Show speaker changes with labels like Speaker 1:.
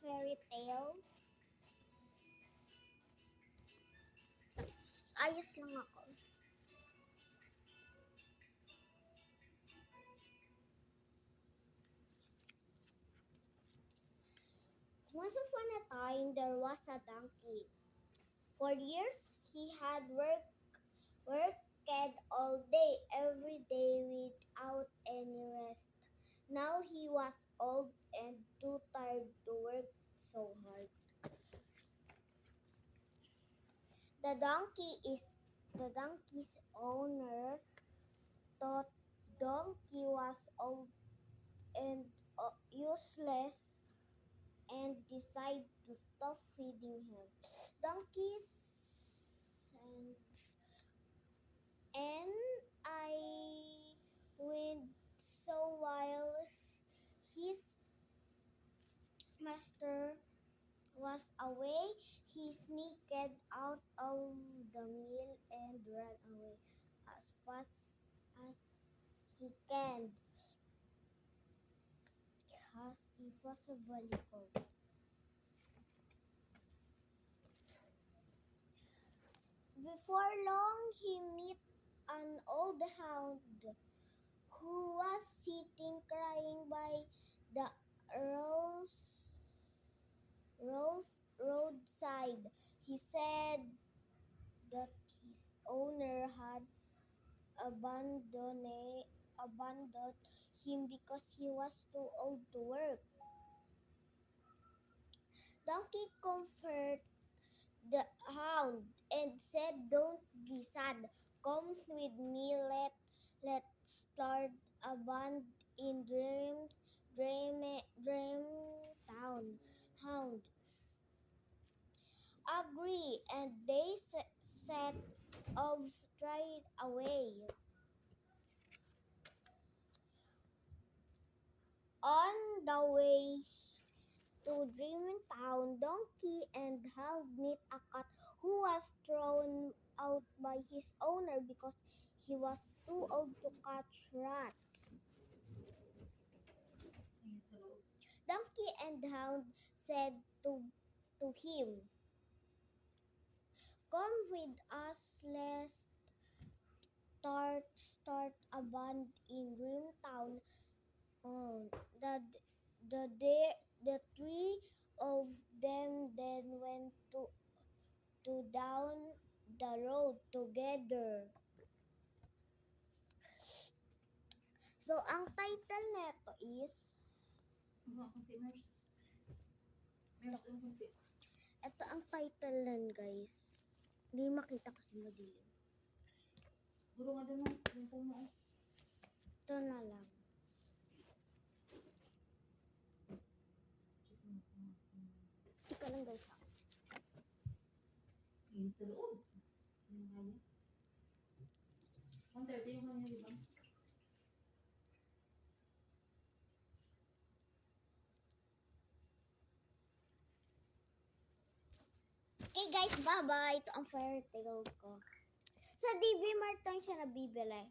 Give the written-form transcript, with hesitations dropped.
Speaker 1: fairy tale. Ayos lang ako. Once upon a time, there was a donkey. For years, he had worked all day, every day without any rest. Now he was old and too tired to work so hard. The donkey's owner thought donkey was old and useless and decided to stop feeding him. Donkeys and I went so while his master was away, he sneaked out of the mill and ran away as fast as he can, as he possibly could. Before long, he met an old hound who was sitting crying by the roadside. He said that his owner had abandoned him because he was too old to work. Donkey comforted the hound and said, "Don't be sad. Come with me. Let's start a band in Dream Town." Hound agree, and they set off straight away. On the way to Dreaming Town, Donkey and Hound meet a cat who was thrown out by his owner because he was too old to catch rats. Donkey and Hound said to him, "Come with us, let's start a band in Dream Town." The the three of them then went to down the road together. So, ang title neto is, ito ang title nan guys. Hindi makita kasi madilim. Ito na lang. Ika lang guys.
Speaker 2: Sa loob. Ang 30 yung kanya, di ba?
Speaker 1: Okay guys, bye-bye. Ito ang fairy tale ko. Sa DB Mart lang siya nabibili.